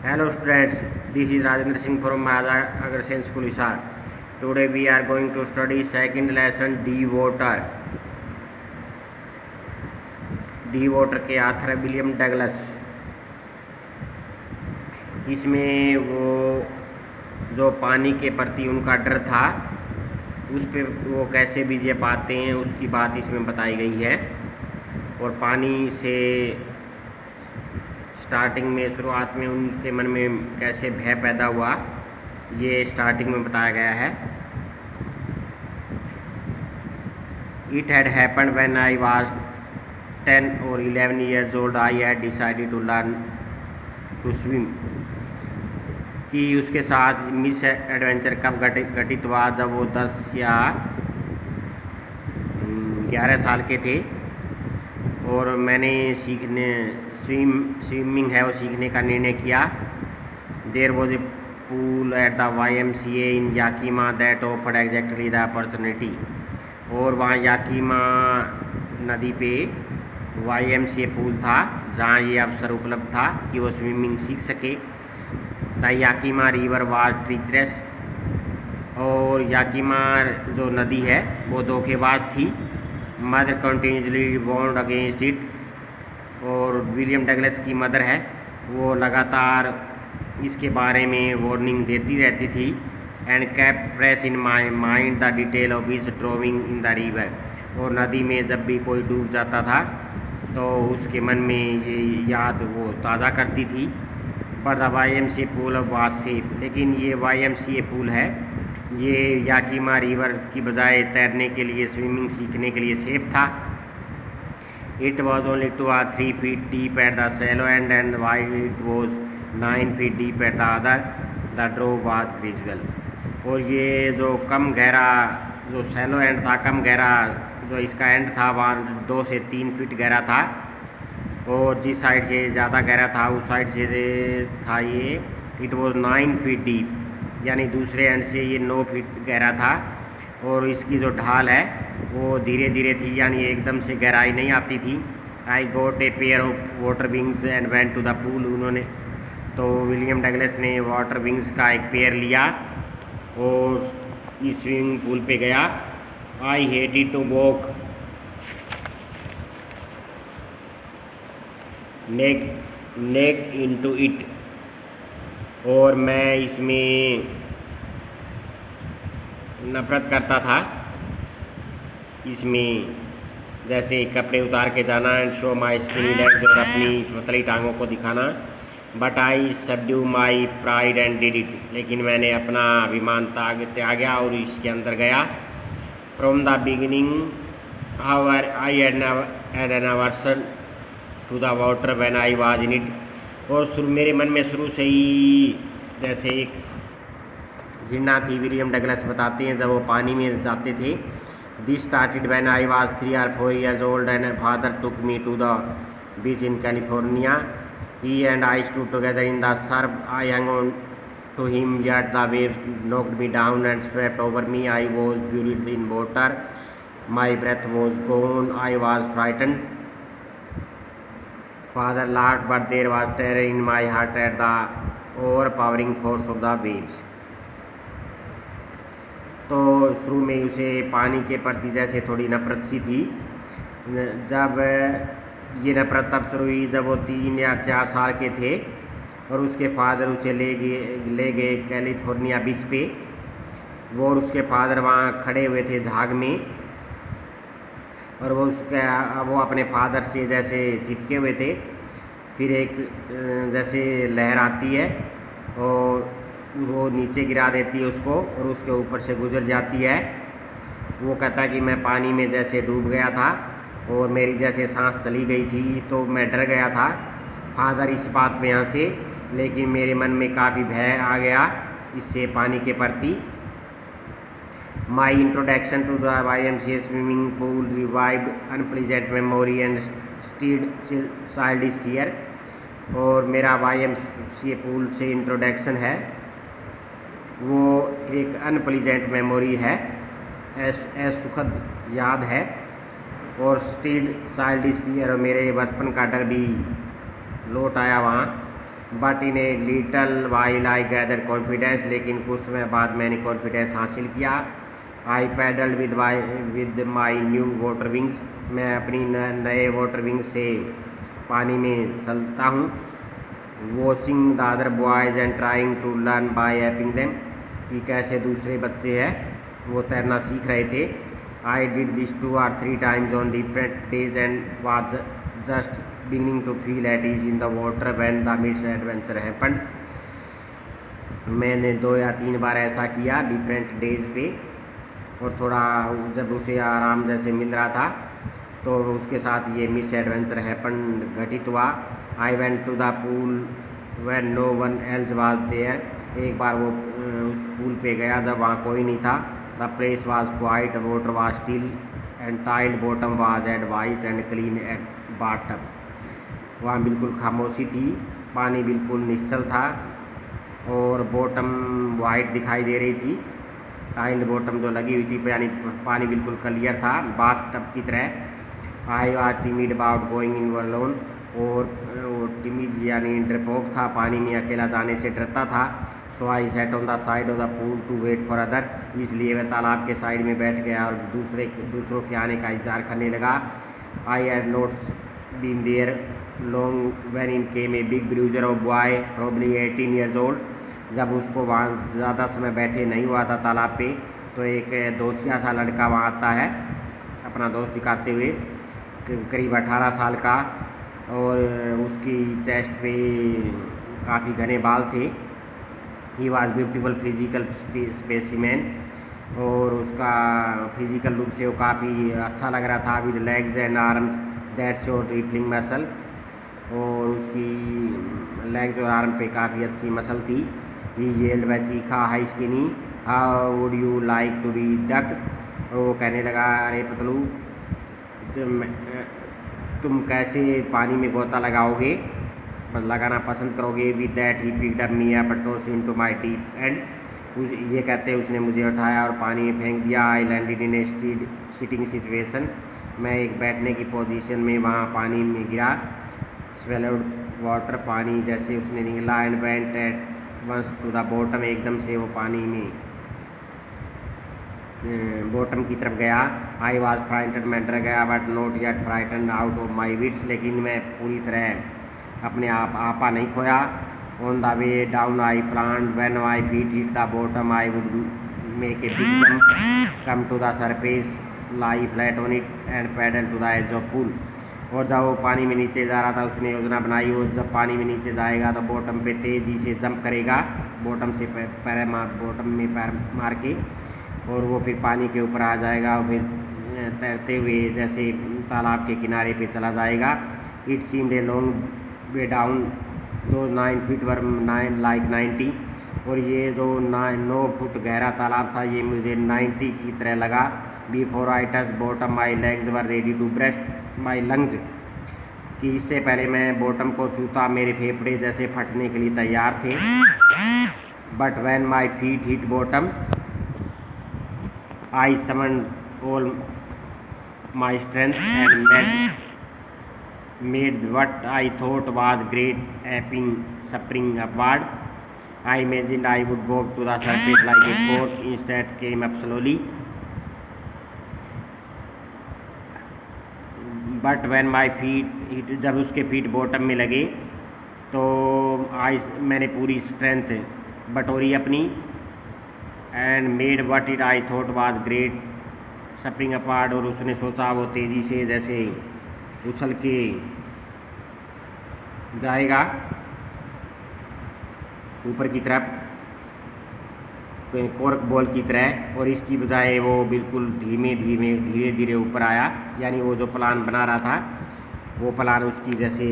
Hello students, this is Rajendra Singh from Agarsen School Hisar. Today we are going to study second lesson D Water. D Water के author है William Douglas. इसमें वो जो पानी के प्रति उनका डर था उस पे वो कैसे विजय पाते हैं उसकी बात इसमें बताई गई है। और पानी से स्टार्टिंग में शुरुआत में उनके मन में कैसे भय पैदा हुआ ये स्टार्टिंग में बताया गया है। It had happened when I was 10 or 11 years old I had decided to learn to swim। कि उसके साथ मिस एडवेंचर कब घटित हुआ, जब वो 10 या 11 साल के थे और मैंने स्विमिंग है वो सीखने का निर्णय किया। There was a pool at the YMCA in Yakima that offered exactly the opportunity. और वहाँ याकीमा नदी पे YMCA पूल था जहाँ ये अवसर उपलब्ध था कि वो स्विमिंग सीख सके। The Yakima river was treacherous. और याकीमा जो नदी है वो धोखेबाज थी। Mother continuously warned against it. और विलियम डगलस की मदर है वो लगातार इसके बारे में वार्निंग देती रहती थी। And kept fresh in my mind the detail of his driving in the river. और नदी में जब भी कोई डूब जाता था तो उसके मन में ये याद वो ताज़ा करती थी। पर the YMCA pool was safe. लेकिन ये YMCA पूल है ये याकीमा रिवर की बजाय तैरने के लिए स्विमिंग सीखने के लिए सेफ था। It was only 2 or 3 feet deep at the shallow end while it was 9 feet deep at the other the drop was gradual. और ये जो कम गहरा जो सैलो एंड था, कम गहरा जो इसका एंड था वहाँ 2 से 3 फीट गहरा था। और जिस साइड से ज़्यादा गहरा था उस साइड से था ये इट वॉज 9 feet डीप, यानी दूसरे एंड से ये 9 फीट गहरा था। और इसकी जो ढाल है वो धीरे धीरे थी, यानी एकदम से गहराई नहीं आती थी। I got a pair of water wings and went to the pool. उन्होंने तो विलियम डगलस ने वाटर विंग्स का एक पेयर लिया और इस स्विमिंग पूल पे गया। I hated to walk neck into it. और मैं इसमें नफरत करता था। इसमें जैसे कपड़े उतार के जाना and show my skinny legs और अपनी पतली टांगों को दिखाना। But I subdue my pride and did it. लेकिन मैंने अपना अभिमान त्यागा और इसके अंदर गया। From the beginning however I had an aversion to the water when I was in it. और मेरे मन में शुरू से ही जैसे एक घृणा थी। विलियम डगलस बताते हैं जब वो पानी में जाते थे। This started when I was 3 or 4 years old and father took me to the beach in California. He and I stood together in the surf. I hang on to him yet the waves knocked me down and swept over me. I was buried in water. My breath was gone. I was frightened. Father laughed, but there was terror in my heart at the overpowering force of the waves. तो शुरू में उसे पानी के प्रति जैसे थोड़ी नफरत सी थी। जब ये नफरत तब शुरू हुई जब वो 3 या 4 साल के थे और उसके फादर उसे ले गए कैलिफोर्निया बीच पे। वो और उसके फादर वहाँ खड़े हुए थे झाग में और वो अपने फादर से जैसे चिपके हुए थे। फिर एक जैसे लहर आती है और वो नीचे गिरा देती है उसको और उसके ऊपर से गुजर जाती है। वो कहता है कि मैं पानी में जैसे डूब गया था और मेरी जैसे सांस चली गई थी तो मैं डर गया था फादर इस बात में यहाँ से। लेकिन मेरे मन में काफ़ी भय आ गया इससे पानी के प्रति। My introduction to the YMCA swimming pool revived unpleasant memory and stirred childish fear. और मेरा YMCA पूल से इंट्रोडक्शन है वो एक अनप्लीजेंट मेमोरी है, सुखद याद है। और स्टीड चाइल्डिश फियर और मेरे बचपन का डर भी लौट आया वहाँ। But in a little while I gather confidence, लेकिन कुछ समय बाद मैंने कॉन्फिडेंस हासिल किया। I paddled with my new water wings, मैं अपनी नए वाटर विंग्स से पानी में चलता हूँ। Watching the other boys and trying to learn by helping them, कि कैसे दूसरे बच्चे हैं वो तैरना सीख रहे थे। I did this 2 or 3 times on different days and was just beginning to feel at ease in the water when the misadventure happened. मैंने 2 या 3 बार ऐसा किया डिफरेंट डेज पे, और थोड़ा जब उसे आराम जैसे मिल रहा था तो उसके साथ ये मिस एडवेंचर हैपन घटित हुआ। I went to the pool when no one else was there, एक बार वो उस पूल पे गया जब वहाँ कोई नहीं था। The place was quite, water was still and tiled bottom was at white and clean at bottom, वहाँ बिल्कुल खामोशी थी, पानी बिल्कुल निश्चल था और बॉटम वाइट दिखाई दे रही थी। टाइल्ड बॉटम जो लगी हुई थी, यानी पानी बिल्कुल क्लियर था बाथ टब की तरह। I was timid about going in alone, और टिमिड यानी डरपोक था, पानी में अकेला जाने से डरता था। So I sat on the side of the pool to wait for other, इसलिए वह तालाब के साइड में बैठ गया और दूसरों के आने का इंतजार करने लगा। I had not been there long when in came a big bruiser of boy probably 18 years old, जब उसको वहाँ ज़्यादा समय बैठे नहीं हुआ था तालाब पे, तो एक दोसिया सा लड़का वहाँ आता है अपना दोस्त दिखाते हुए, करीब 18 साल का, और उसकी चेस्ट पे काफ़ी घने बाल थे। He was beautiful physical specimen, और उसका फिजिकल रूप से वो काफ़ी अच्छा लग रहा था। With legs and arms that show rippling muscle, और उसकी लेग्स और आर्म पे काफ़ी अच्छी मसल थी। ही येल्ड, वह चीखा, hi skinny how would you like to be ducked, और वो कहने लगा, अरे पतलू तुम कैसे पानी में गोता लगाओगे, लगाना पसंद करोगे। With that he picked up me up toss into my deep and, ये कहते उसने मुझे उठाया और पानी में फेंक दिया। I landed in A sitting situation, मैं एक बैठने की पोजीशन में वहाँ पानी में गिरा। स्वेलोड वाटर, पानी जैसे उसने निकला। And went at once to the bottom, एकदम से वो पानी में बॉटम की तरफ गया। आई वॉज फ्राइटेंड, मैं डर गया, but not yet frightened out of my wits, लेकिन मैं पूरी तरह अपने आप आपा नहीं खोया। On the way down I planned when my feet hit the bottom I would make a big jump, come to the surface, lie flat on it and paddle to the edge of pool. और जब वो पानी में नीचे जा रहा था, उसने योजना बनाई, वो जब पानी में नीचे जाएगा तो बॉटम पे तेज़ी से जंप करेगा, बॉटम से बॉटम में पैर मार के, और वो फिर पानी के ऊपर आ जाएगा और फिर तैरते हुए जैसे तालाब के किनारे पे चला जाएगा। It seemed a long way down, दो 9 feet वर 9 like 90, और ये जो 9 फुट गहरा तालाब था ये मुझे 90 की तरह लगा। Before I touch bottom my legs were ready to burst my lungs, कि इससे पहले मैं बॉटम को छूता मेरे फेफड़े जैसे फटने के लिए तैयार थे। But when my feet hit bottom I summon all my strength and made what I thought was great epping spring upward. I imagined I would go to the surface like a boat, instead came up slowly. But when my feet जब उसके feet bottom में लगे तो मैंने पूरी strength बटोरी अपनी, and made what it I thought was great spring apart, और उसने सोचा वो तेज़ी से जैसे उछल के जाएगा ऊपर की तरफ कॉर्क बॉल की तरह, और इसकी बजाय वो बिल्कुल धीरे धीरे ऊपर आया। यानी वो जो प्लान बना रहा था वो प्लान उसकी जैसे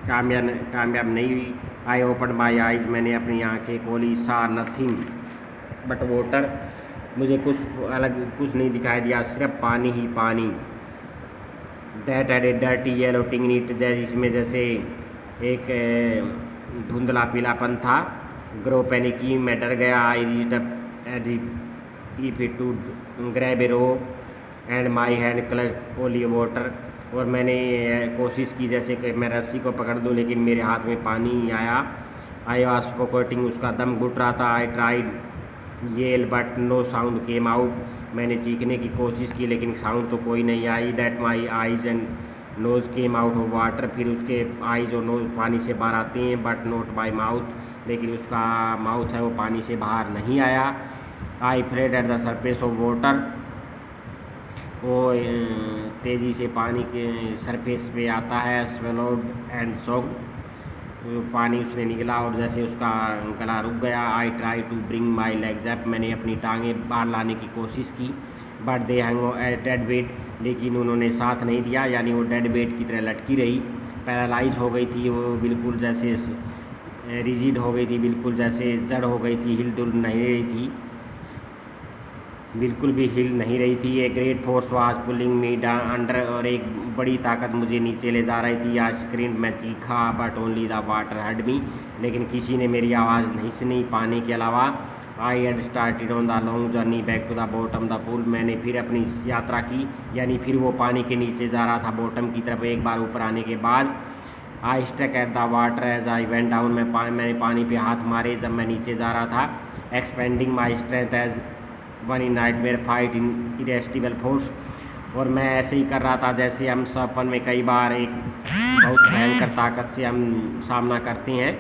कामयाब नहीं हुई। आई ओपन माई आइज, मैंने अपनी आंखें खोली। सा नथिंग बट वाटर, मुझे कुछ नहीं दिखाई दिया, सिर्फ पानी ही पानी। That had a dirty yellow टिंग इन इट, जिसमें जैसे एक धुंधला पीलापन था। ग्रो पैनिकी, मैं डर गया। I read if it to grab a rope and my hand clutch only water, और मैंने कोशिश की जैसे कि मैं रस्सी को पकड़ दूं, लेकिन मेरे हाथ में पानी आया। आई वाज सफोकेटिंग, उसका दम घुट रहा था। I tried yell but no sound came out, मैंने चीखने की कोशिश की लेकिन साउंड तो कोई नहीं आई। That my eyes and nose came out of water, फिर उसके आइज और नोज़ पानी से बाहर आते हैं, बट नॉट माई माउथ, लेकिन उसका माउथ है वो पानी से बाहर नहीं आया। I flailed at the surface of water, वो तेज़ी से पानी के सरफेस पे आता है। स्वेलोड एंड सोक्ड, पानी उसने निकला और जैसे उसका गला रुक गया। I try to bring my legs up, मैंने अपनी टांगें बाहर लाने की कोशिश की। But they hang dead weight, लेकिन उन्होंने साथ नहीं दिया, यानी वो डेड वेट की तरह लटकी रही। पैरालाइज हो गई थी वो, बिल्कुल जैसे रिजिड हो गई थी, बिल्कुल जैसे जड़ हो गई थी, हिल डुल नहीं रही थी, बिल्कुल भी हिल नहीं रही थी। A great force was pulling me under, और एक बड़ी ताकत मुझे नीचे ले जा रही थी। आई स्क्रीम्ड, मैं चीखा, but only the water heard me, लेकिन किसी ने मेरी आवाज़ नहीं सुनी पानी के अलावा। I had started on the long journey back to the bottom the pool, मैंने फिर अपनी यात्रा की, यानी फिर वो पानी के नीचे जा रहा था बॉटम की तरफ एक बार ऊपर आने के बाद। I stuck at the water as I went down, मैंने पानी पे हाथ मारे जब मैं नीचे जा रहा था। Expending my strength as one in nightmare fight in irresistible force, और मैं ऐसे ही कर रहा था जैसे हम सपन में कई बार एक बहुत भयंकर ताकत से हम सामना करते हैं।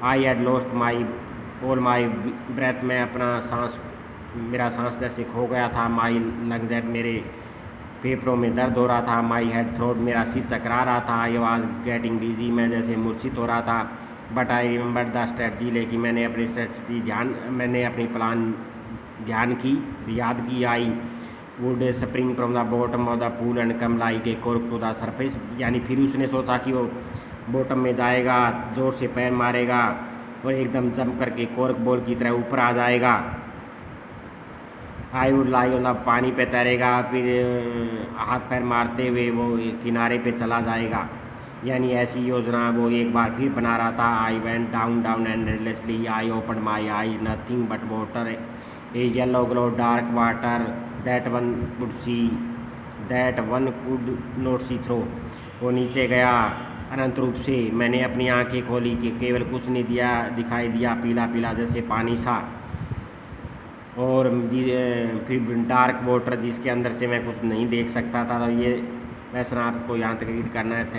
I had lost my all my breath, मैं अपना सांस, मेरा सांस जैसे खो गया था। माई लंग्स एट, मेरे फेफड़ों में दर्द हो रहा था। माई हेड थ्रोट, मेरा सिर चकरा रहा था। आई वाज गेटिंग डिजी, मैं जैसे मूर्छित हो रहा था। But I remember the strategy, लेकिन मैंने अपनी स्ट्रेटजी मैंने अपनी प्लान याद की। I would spring from the bottom of the pool and come like a cork to the surface, यानी फिर उसने सोचा कि वो बॉटम में जाएगा, ज़ोर से पैर मारेगा और एकदम जंप करके कॉर्क बॉल की तरह ऊपर आ जाएगा। I would lie on the, पानी पे तैरेगा, फिर हाथ पैर मारते हुए वो किनारे पे चला जाएगा, यानी ऐसी योजना वो एक बार फिर बना रहा था। I went down down and endlessly I open my eye, nothing but water, a yellow glow dark water that one could not see through, वो नीचे गया अनंत रूप से। मैंने अपनी आंखें खोली कि केवल कुछ नहीं दिखाई दिया, पीला पीला जैसे पानी सा, और फिर डार्क वाटर जिसके अंदर से मैं कुछ नहीं देख सकता था। तो ये वैसे आपको यहाँ तक रीड करना है। थैंक